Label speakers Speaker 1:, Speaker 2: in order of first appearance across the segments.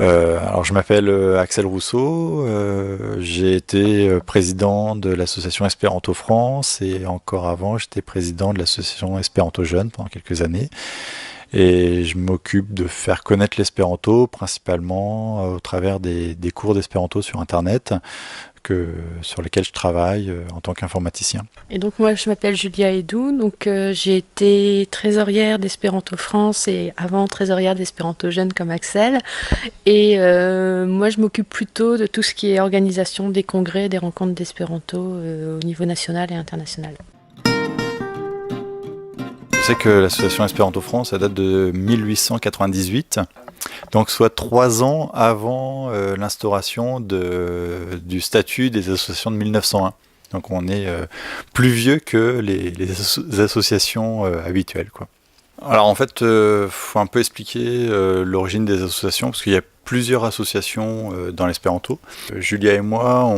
Speaker 1: Alors je m'appelle Axel Rousseau, j'ai été président de l'association Espéranto France et encore avant j'étais président de l'association Espéranto Jeunes pendant quelques années et je m'occupe de faire connaître l'espéranto principalement au travers des cours d'espéranto sur internet sur lesquels je travaille en tant qu'informaticien.
Speaker 2: Et donc moi je m'appelle Julia Edou, donc j'ai été trésorière d'Espéranto France et avant trésorière d'Espéranto Jeunes comme Axel. Et moi je m'occupe plutôt de tout ce qui est organisation des congrès, des rencontres d'Espéranto au niveau national et international.
Speaker 1: Je sais que l'association Espéranto France, elle date de 1898, donc soit 3 ans avant l'instauration du statut des associations de 1901. Donc on est plus vieux que les associations habituelles, quoi. Alors en fait, faut un peu expliquer l'origine des associations, parce qu'il y a plusieurs associations dans l'espéranto. Julia et moi,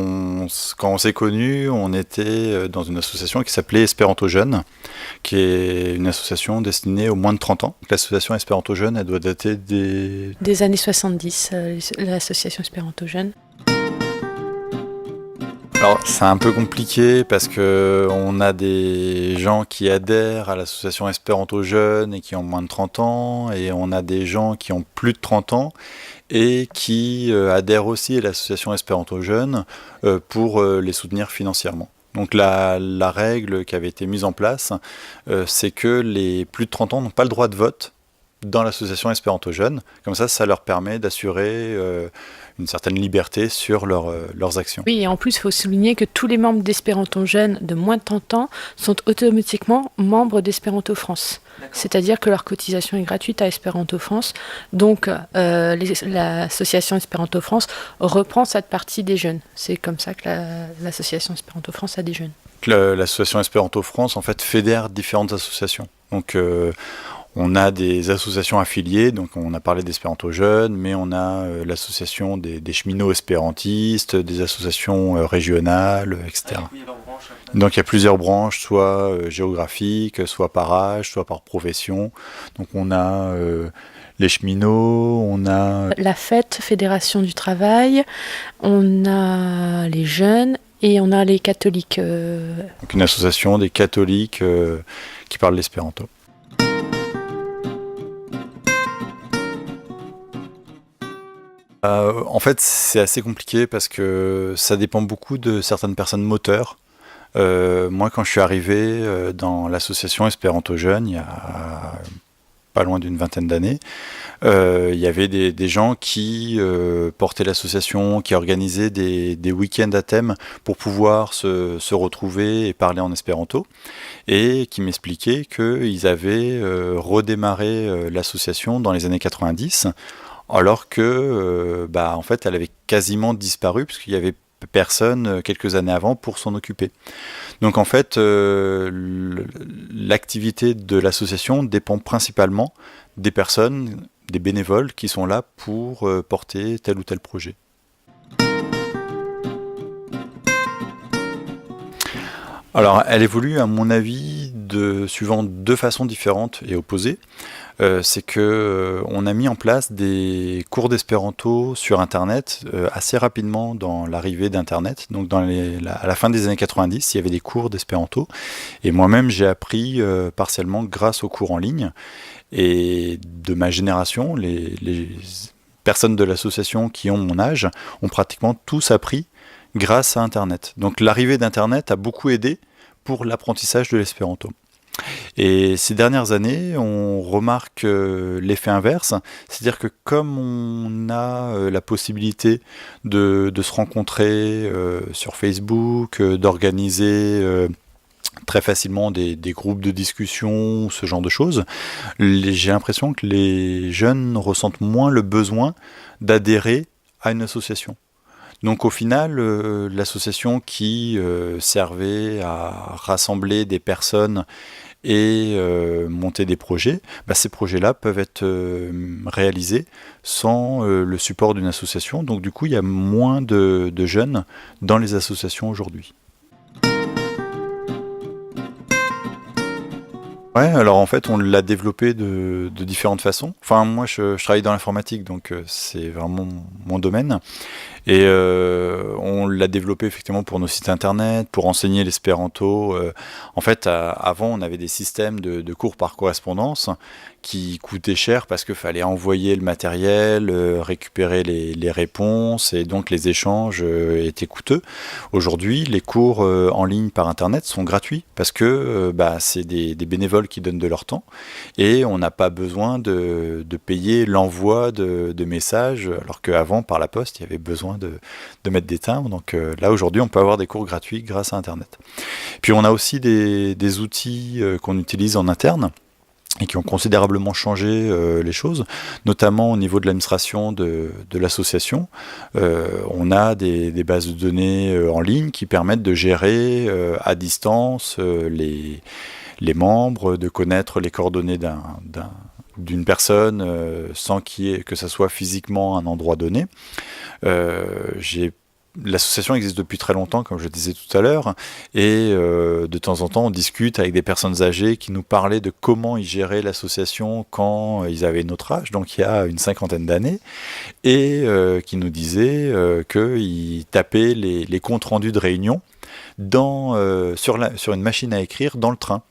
Speaker 1: quand on s'est connus, on était dans une association qui s'appelait Espéranto Jeunes, qui est une association destinée aux moins de 30 ans. L'association Espéranto Jeunes, elle doit dater
Speaker 2: Des années 70, l'association Espéranto Jeunes.
Speaker 1: Alors c'est un peu compliqué parce que on a des gens qui adhèrent à l'association Espéranto Jeunes et qui ont moins de 30 ans, et on a des gens qui ont plus de 30 ans et qui adhèrent aussi à l'association Espéranto Jeunes pour les soutenir financièrement. Donc la règle qui avait été mise en place, c'est que les plus de 30 ans n'ont pas le droit de vote dans l'association Espéranto Jeunes. Comme ça leur permet d'assurer une certaine liberté sur leurs actions.
Speaker 2: Oui, et en plus, il faut souligner que tous les membres d'Espéranto Jeunes de moins de 30 ans sont automatiquement membres d'Espéranto France. C'est-à-dire que leur cotisation est gratuite à Espéranto France. Donc, l'association Espéranto France reprend cette partie des jeunes. C'est comme ça que l'association Espéranto France a des jeunes.
Speaker 1: L'association Espéranto France, en fait, fédère différentes associations. Donc, on a des associations affiliées, donc on a parlé d'Espéranto Jeunes, mais on a l'association des cheminots espérantistes, des associations régionales, etc. Donc il y a plusieurs branches, soit géographiques, soit par âge, soit par profession. Donc on a les cheminots, on a
Speaker 2: la FET, Fédération du Travail, on a les jeunes et on a les catholiques.
Speaker 1: Donc une association des catholiques qui parlent l'espéranto. En fait, c'est assez compliqué parce que ça dépend beaucoup de certaines personnes moteurs. Moi, quand je suis arrivé dans l'association Espéranto Jeunes, il y a pas loin d'une vingtaine d'années, il y avait des gens qui portaient l'association, qui organisaient des week-ends à thème pour pouvoir se retrouver et parler en espéranto, et qui m'expliquaient qu'ils avaient redémarré l'association dans les années 90, alors que en fait elle avait quasiment disparu parce qu'il y avait personne quelques années avant pour s'en occuper. Donc en fait l'activité de l'association dépend principalement des personnes, des bénévoles qui sont là pour porter tel ou tel projet. Alors elle évolue à mon avis suivant deux façons différentes et opposées. C'est que on a mis en place des cours d'espéranto sur Internet assez rapidement dans l'arrivée d'Internet. Donc à la fin des années 90, il y avait des cours d'espéranto. Et moi-même, j'ai appris partiellement grâce aux cours en ligne. Et de ma génération, les personnes de l'association qui ont mon âge ont pratiquement tous appris grâce à Internet. Donc l'arrivée d'Internet a beaucoup aidé pour l'apprentissage de l'espéranto. Et ces dernières années, on remarque l'effet inverse, c'est-à-dire que comme on a la possibilité de se rencontrer sur Facebook, d'organiser très facilement des groupes de discussion, ce genre de choses, j'ai l'impression que les jeunes ressentent moins le besoin d'adhérer à une association. Donc au final, l'association qui servait à rassembler des personnes et monter des projets, ces projets-là peuvent être réalisés sans le support d'une association. Donc du coup, il y a moins de jeunes dans les associations aujourd'hui. Ouais, alors en fait, on l'a développé de différentes façons. Enfin, moi, je travaille dans l'informatique, donc c'est vraiment mon domaine. Et on l'a développé effectivement pour nos sites internet, pour enseigner l'espéranto. En fait, avant, on avait des systèmes de cours par correspondance qui coûtaient cher parce qu'il fallait envoyer le matériel, récupérer les réponses, et donc les échanges étaient coûteux. Aujourd'hui, les cours en ligne par internet sont gratuits parce que c'est des bénévoles qui donnent de leur temps, et on n'a pas besoin de payer l'envoi de messages, alors qu'avant, par la poste, il y avait besoin de mettre des timbres. Donc là, aujourd'hui, on peut avoir des cours gratuits grâce à Internet. Puis on a aussi des outils qu'on utilise en interne et qui ont considérablement changé les choses, notamment au niveau de l'administration de l'association. On a des bases de données en ligne qui permettent de gérer à distance les membres, de connaître les coordonnées d'une personne sans que ça soit physiquement un endroit donné. L'association existe depuis très longtemps, comme je le disais tout à l'heure, et de temps en temps on discute avec des personnes âgées qui nous parlaient de comment ils géraient l'association quand ils avaient notre âge, donc il y a une 50aine d'années, et qui nous disaient qu'ils tapaient les comptes rendus de réunion sur une machine à écrire dans le train.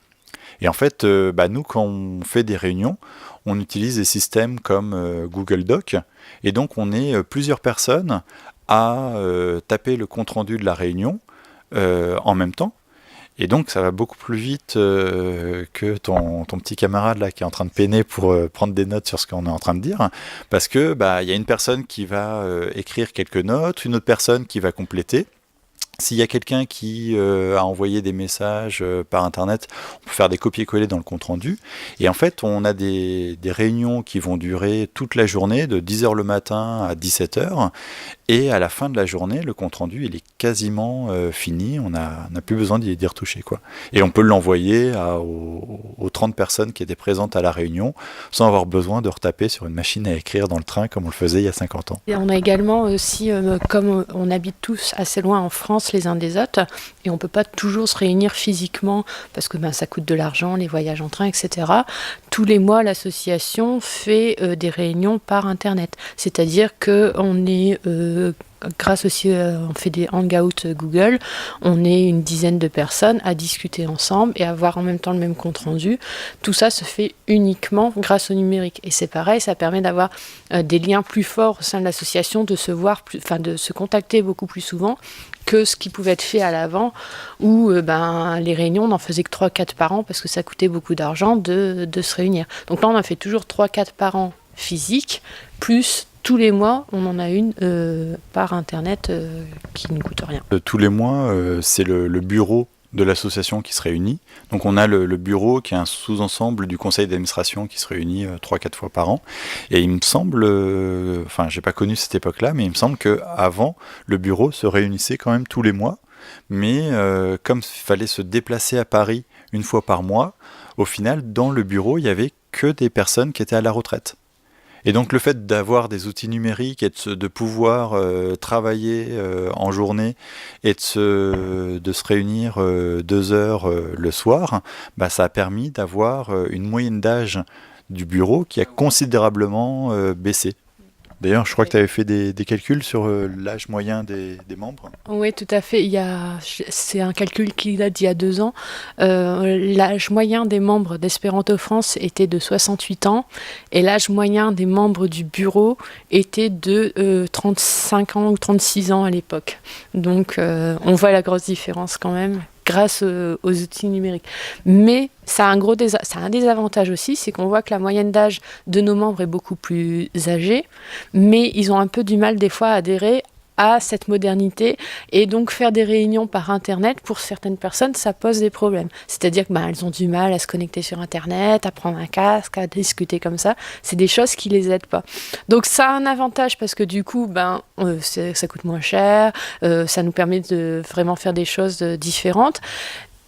Speaker 1: Et en fait, nous, quand on fait des réunions, on utilise des systèmes comme Google Doc, et donc on est plusieurs personnes à taper le compte-rendu de la réunion en même temps. Et donc ça va beaucoup plus vite que ton petit camarade là qui est en train de peiner pour prendre des notes sur ce qu'on est en train de dire, parce que il y a une personne qui va écrire quelques notes, une autre personne qui va compléter. S'il y a quelqu'un qui a envoyé des messages par Internet, on peut faire des copier-coller dans le compte-rendu. Et en fait, on a des réunions qui vont durer toute la journée, de 10h le matin à 17h. Et à la fin de la journée, le compte-rendu, il est quasiment fini. On n'a plus besoin d'y retoucher, quoi. Et on peut l'envoyer aux 30 personnes qui étaient présentes à la réunion, sans avoir besoin de retaper sur une machine à écrire dans le train, comme on le faisait il y a 50 ans.
Speaker 2: Et on a également aussi, comme on habite tous assez loin en France les uns des autres, et on ne peut pas toujours se réunir physiquement, parce que ça coûte de l'argent, les voyages en train, etc. Tous les mois, l'association fait des réunions par Internet. C'est-à-dire qu'on est... grâce aussi, on fait des hangouts Google, on est une dizaine de personnes à discuter ensemble et avoir en même temps le même compte rendu. Tout ça se fait uniquement grâce au numérique. Et c'est pareil, ça permet d'avoir des liens plus forts au sein de l'association, de se voir, de se contacter beaucoup plus souvent que ce qui pouvait être fait à l'avant, où les réunions, on n'en faisait que 3-4 par an parce que ça coûtait beaucoup d'argent de se réunir. Donc là, on en fait toujours 3-4 par an physique, plus tous les mois, on en a une par Internet qui ne coûte rien.
Speaker 1: Tous les mois, c'est le bureau de l'association qui se réunit. Donc on a le bureau qui est un sous-ensemble du conseil d'administration qui se réunit 3-4 fois par an. Et il me semble, j'ai pas connu cette époque-là, mais il me semble qu'avant, le bureau se réunissait quand même tous les mois. Mais comme il fallait se déplacer à Paris une fois par mois, au final, dans le bureau, il n'y avait que des personnes qui étaient à la retraite. Et donc le fait d'avoir des outils numériques et de pouvoir travailler en journée et de se réunir 2 heures le soir, ça a permis d'avoir une moyenne d'âge du bureau qui a considérablement baissé. D'ailleurs, je crois que tu avais fait des calculs sur l'âge moyen des membres.
Speaker 2: Oui, tout à fait. C'est un calcul qui date d'il y a 2 ans. L'âge moyen des membres d'Espéranto France était de 68 ans et l'âge moyen des membres du bureau était de 35 ans ou 36 ans à l'époque. Donc, on voit la grosse différence quand même grâce aux outils numériques. Mais ça a un désavantage aussi, c'est qu'on voit que la moyenne d'âge de nos membres est beaucoup plus âgée, mais ils ont un peu du mal des fois à adhérer à cette modernité, et donc faire des réunions par Internet, pour certaines personnes, ça pose des problèmes. C'est-à-dire que elles ont du mal à se connecter sur Internet, à prendre un casque, à discuter comme ça. C'est des choses qui les aident pas. Donc ça a un avantage parce que du coup, ça coûte moins cher, ça nous permet de vraiment faire des choses différentes.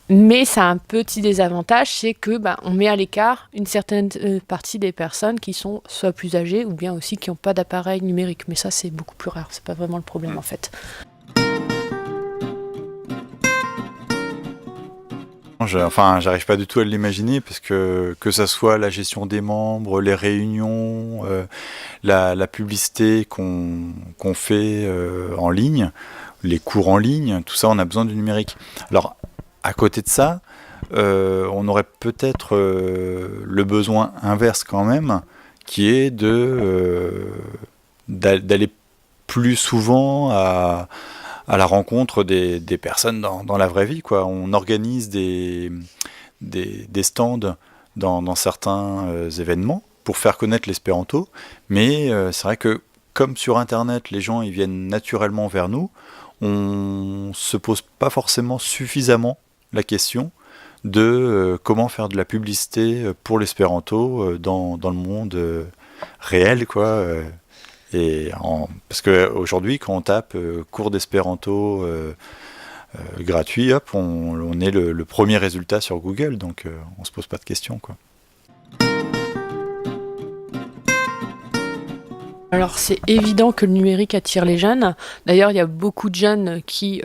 Speaker 2: Mais ça a un petit désavantage, c'est que on met à l'écart une certaine partie des personnes qui sont soit plus âgées ou bien aussi qui n'ont pas d'appareil numérique. Mais ça, c'est beaucoup plus rare, c'est pas vraiment le problème en fait.
Speaker 1: J'arrive pas du tout à l'imaginer parce que ça soit la gestion des membres, les réunions, la publicité qu'on fait en ligne, les cours en ligne, tout ça, on a besoin du numérique. Alors, à côté de ça, on aurait peut-être le besoin inverse quand même, qui est d'aller plus souvent à la rencontre des personnes dans la vraie vie, quoi. On organise des stands dans certains événements pour faire connaître l'espéranto, mais c'est vrai que comme sur Internet, les gens ils viennent naturellement vers nous, on se pose pas forcément suffisamment la question de comment faire de la publicité pour l'espéranto dans le monde réel, quoi. Parce qu'aujourd'hui, quand on tape cours d'espéranto gratuit, hop, on est le premier résultat sur Google, donc on se pose pas de questions, quoi.
Speaker 2: Alors c'est évident que le numérique attire les jeunes. D'ailleurs, il y a beaucoup de jeunes qui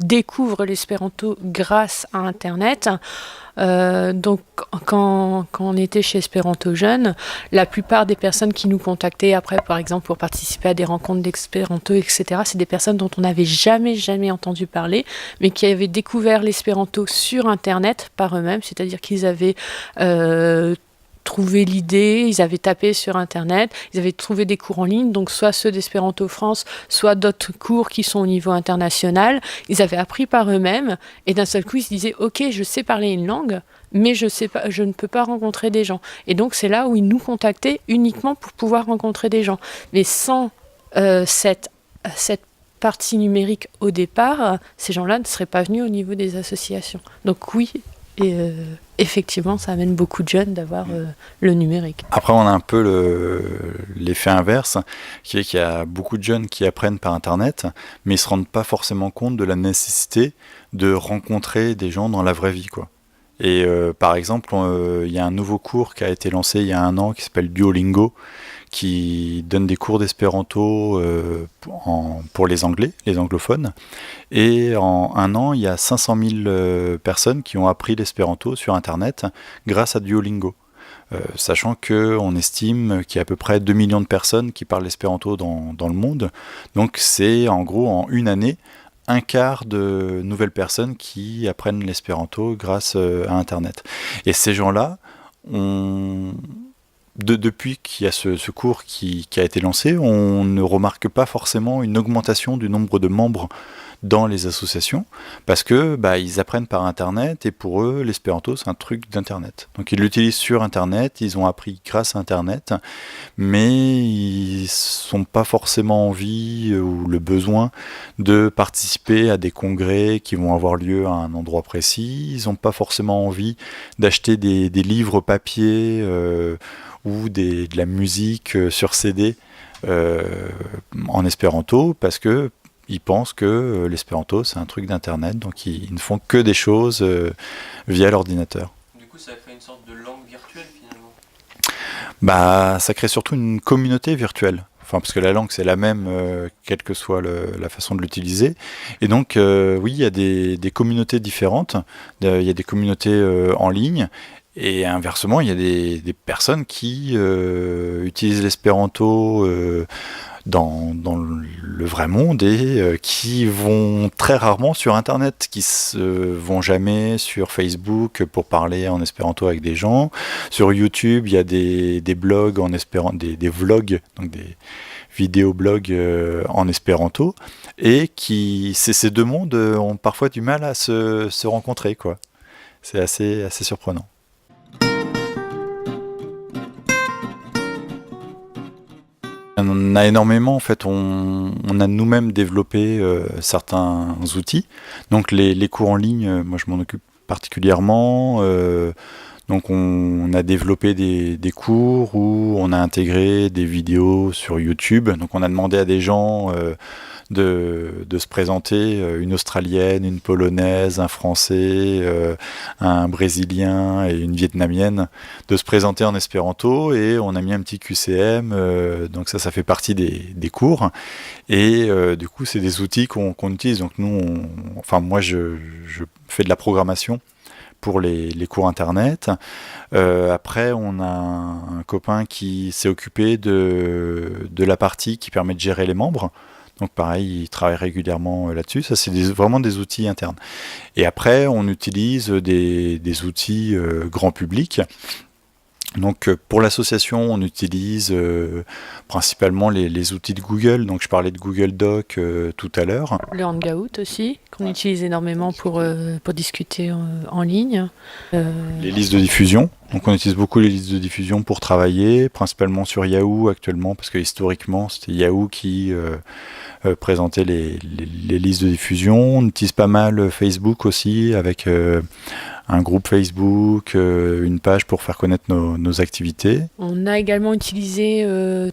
Speaker 2: découvrent l'espéranto grâce à Internet. Donc quand on était chez Espéranto Jeunes, la plupart des personnes qui nous contactaient après, par exemple, pour participer à des rencontres d'espéranto, etc., c'est des personnes dont on n'avait jamais entendu parler, mais qui avaient découvert l'espéranto sur Internet par eux-mêmes, c'est-à-dire qu'ils avaient trouvé l'idée, ils avaient tapé sur Internet, ils avaient trouvé des cours en ligne, donc soit ceux d'Espéranto France, soit d'autres cours qui sont au niveau international. Ils avaient appris par eux-mêmes et d'un seul coup, ils se disaient « Ok, je sais parler une langue, mais je ne peux pas rencontrer des gens. » Et donc, c'est là où ils nous contactaient uniquement pour pouvoir rencontrer des gens. Mais sans cette partie numérique au départ, ces gens-là ne seraient pas venus au niveau des associations. Donc oui, et effectivement, ça amène beaucoup de jeunes d'avoir le numérique.
Speaker 1: Après, on a un peu l'effet inverse, qui est qu'il y a beaucoup de jeunes qui apprennent par Internet, mais ils ne se rendent pas forcément compte de la nécessité de rencontrer des gens dans la vraie vie, quoi. Et par exemple, il y a un nouveau cours qui a été lancé il y a 1 an qui s'appelle Duolingo, qui donne des cours d'espéranto pour les Anglais, les anglophones. Et en 1 an, il y a 500 000 personnes qui ont appris l'espéranto sur Internet grâce à Duolingo. Sachant qu'on estime qu'il y a à peu près 2 millions de personnes qui parlent l'espéranto dans le monde. Donc c'est en gros en 1 année, 1/4 de nouvelles personnes qui apprennent l'espéranto grâce à Internet. Et ces gens-là, depuis qu'il y a ce cours qui a été lancé, on ne remarque pas forcément une augmentation du nombre de membres dans les associations, parce que ils apprennent par Internet, et pour eux, l'espéranto, c'est un truc d'Internet. Donc ils l'utilisent sur Internet, ils ont appris grâce à Internet, mais ils n'ont pas forcément envie ou le besoin de participer à des congrès qui vont avoir lieu à un endroit précis, ils n'ont pas forcément envie d'acheter des livres papier ou de la musique sur CD en espéranto, parce que ils pensent que l'espéranto c'est un truc d'internet, donc ils ne font que des choses via l'ordinateur.
Speaker 3: Du coup, ça crée une sorte de langue virtuelle finalement.
Speaker 1: Ça crée surtout une communauté virtuelle. Enfin, parce que la langue c'est la même, quelle que soit la façon de l'utiliser. Et donc, oui, il y a des communautés différentes. Il y a des communautés en ligne. Et inversement, il y a des personnes qui utilisent l'espéranto dans le vrai monde et qui vont très rarement sur Internet, qui vont jamais sur Facebook pour parler en espéranto avec des gens. Sur YouTube, il y a des blogs en espéranto, des vlogs, donc des vidéoblogs en espéranto, et ces deux mondes ont parfois du mal à se rencontrer, quoi. C'est assez surprenant. On a énormément, en fait, on a nous-mêmes développé certains outils. Donc les cours en ligne, moi je m'en occupe particulièrement. Donc on a développé des cours où on a intégré des vidéos sur YouTube. Donc on a demandé à des gens de se présenter, une Australienne, une Polonaise, un Français, un Brésilien et une Vietnamienne, de se présenter en espéranto, et on a mis un petit QCM, donc ça fait partie des cours, et du coup c'est des outils qu'on utilise. Donc nous, moi je fais de la programmation pour les cours internet. Après, on a un copain qui s'est occupé de la partie qui permet de gérer les membres. Donc pareil, il travaille régulièrement là-dessus. Ça, c'est vraiment des outils internes. Et après, on utilise des outils grand public. Donc pour l'association, on utilise principalement les outils de Google. Donc je parlais de Google Doc tout à l'heure.
Speaker 2: Le Hangout aussi, qu'on utilise énormément pour discuter en ligne.
Speaker 1: Les listes de diffusion. Donc on utilise beaucoup les listes de diffusion pour travailler, principalement sur Yahoo actuellement, parce que historiquement c'était Yahoo qui présentait les listes de diffusion. On utilise pas mal Facebook aussi, avec un groupe Facebook, une page pour faire connaître nos activités.
Speaker 2: On a également utilisé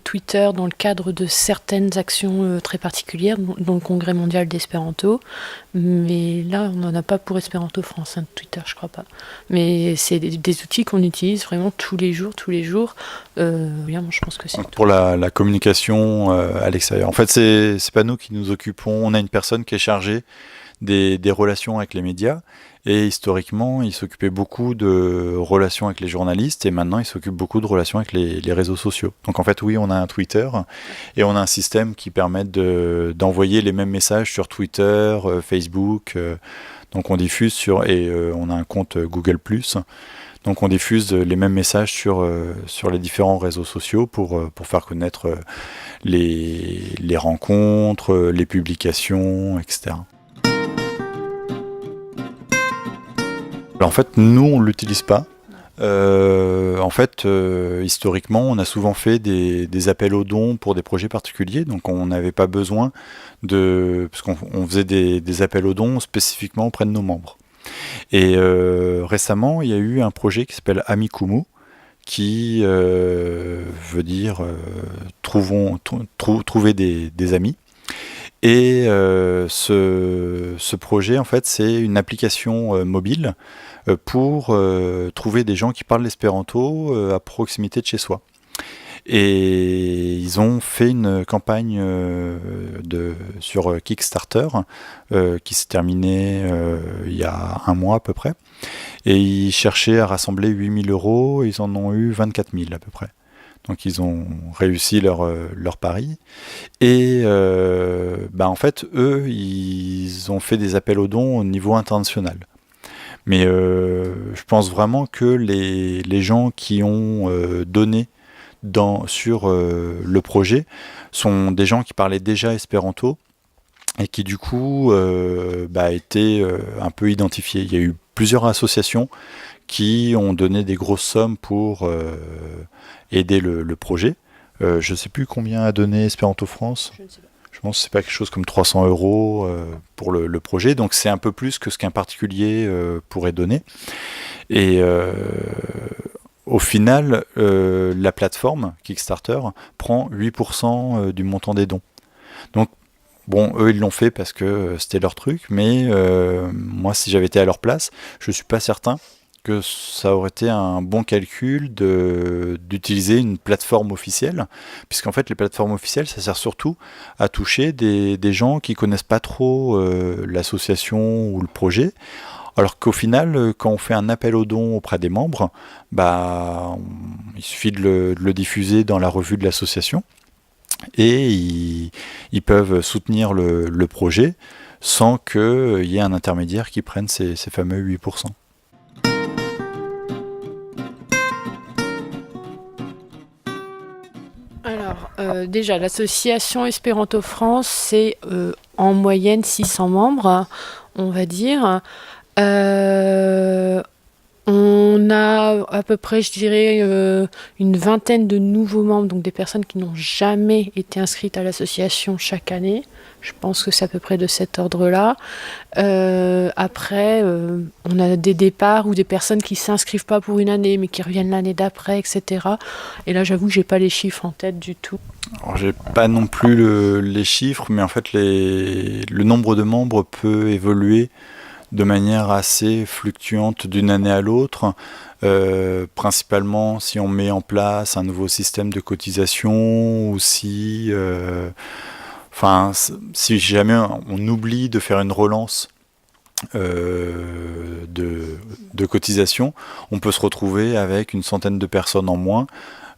Speaker 2: Twitter dans le cadre de certaines actions très particulières, dont le Congrès mondial d'Espéranto. Mais là, on n'en a pas pour Espéranto France, Twitter, je crois pas. Mais c'est des outils qu'on utilise vraiment tous les jours. Moi, je pense que c'est
Speaker 1: pour la communication à l'extérieur. En fait, c'est pas nous qui nous occupons. On a une personne qui est chargée des relations avec les médias. Et historiquement, il s'occupait beaucoup de relations avec les journalistes et maintenant il s'occupe beaucoup de relations avec les réseaux sociaux. Donc en fait, oui, on a un Twitter et on a un système qui permet d'envoyer les mêmes messages sur Twitter, Facebook. Donc on diffuse on a un compte Google+. Donc on diffuse les mêmes messages sur les différents réseaux sociaux pour faire connaître les rencontres, les publications, etc. Alors en fait, nous, on ne l'utilise pas. Historiquement, on a souvent fait des appels aux dons pour des projets particuliers, donc on n'avait pas besoin parce qu'on faisait des appels aux dons spécifiquement auprès de nos membres. Et récemment, il y a eu un projet qui s'appelle Amikumu, qui veut dire trouver des amis. Et ce projet, en fait, c'est une application mobile pour trouver des gens qui parlent l'espéranto à proximité de chez soi. Et ils ont fait une campagne sur Kickstarter qui s'est terminée il y a un mois à peu près. Et ils cherchaient à rassembler 8 000 €, ils en ont eu 24 000 à peu près. Donc ils ont réussi leur pari. Et en fait, eux, ils ont fait des appels aux dons au niveau international. Mais je pense vraiment que les gens qui ont donné sur le projet sont des gens qui parlaient déjà espéranto et qui du coup étaient un peu identifiés. Il y a eu plusieurs associations qui ont donné des grosses sommes pour aider le projet. Je ne sais plus combien a donné Espéranto France.
Speaker 2: Je ne sais pas.
Speaker 1: Je pense que c'est pas quelque chose comme 300 € pour le projet. Donc c'est un peu plus que ce qu'un particulier pourrait donner. Et au final, la plateforme Kickstarter prend 8% du montant des dons. Donc bon, eux ils l'ont fait parce que c'était leur truc, mais moi si j'avais été à leur place, je suis pas certain que ça aurait été un bon calcul d'utiliser une plateforme officielle, puisqu'en fait les plateformes officielles ça sert surtout à toucher des gens qui connaissent pas trop l'association ou le projet, alors qu'au final quand on fait un appel aux dons auprès des membres, il suffit de le diffuser dans la revue de l'association et ils peuvent soutenir le projet sans qu'il y ait un intermédiaire qui prenne ces fameux 8%.
Speaker 2: Alors, déjà, l'association Espéranto France, c'est en moyenne 600 membres, on va dire. On a à peu près, je dirais, une vingtaine de nouveaux membres, donc des personnes qui n'ont jamais été inscrites à l'association chaque année. Je pense que c'est à peu près de cet ordre-là. Après, on a des départs ou des personnes qui ne s'inscrivent pas pour une année, mais qui reviennent l'année d'après, etc. Et là, j'avoue que je n'ai pas les chiffres en tête du tout.
Speaker 1: Alors, j'ai pas non plus les chiffres, mais en fait, le nombre de membres peut évoluer de manière assez fluctuante d'une année à l'autre, principalement si on met en place un nouveau système de cotisation ou si jamais on oublie de faire une relance de cotisation, on peut se retrouver avec une centaine de personnes en moins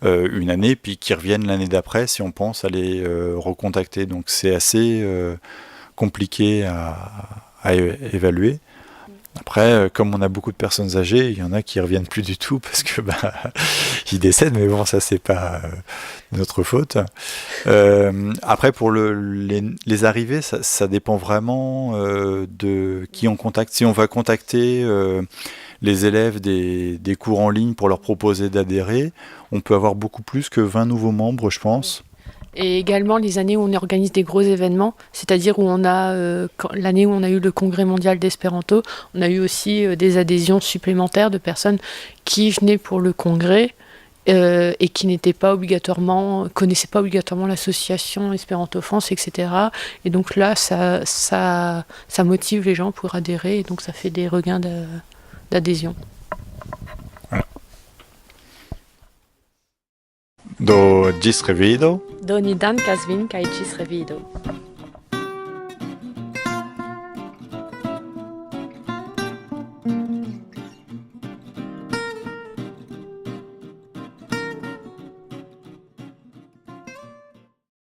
Speaker 1: une année, puis qui reviennent l'année d'après si on pense à les recontacter. Donc c'est assez compliqué à évaluer. Après, comme on a beaucoup de personnes âgées, il y en a qui reviennent plus du tout parce que ils décèdent, mais bon, ça c'est pas notre faute. Après, pour les arrivées, ça dépend vraiment de qui on contacte. Si on va contacter les élèves des cours en ligne pour leur proposer d'adhérer, on peut avoir beaucoup plus que 20 nouveaux membres, je pense.
Speaker 2: Et également les années où on organise des gros événements, c'est-à-dire où on a l'année où on a eu le congrès mondial d'espéranto, on a eu aussi des adhésions supplémentaires de personnes qui venaient pour le congrès et qui n'étaient pas obligatoirement, connaissaient pas obligatoirement l'association Espéranto France, etc. Et donc là, ça motive les gens pour adhérer et donc ça fait des regains d'adhésion.
Speaker 1: Do gis revido.
Speaker 2: Do ni dankas vin kaj ĝis revido.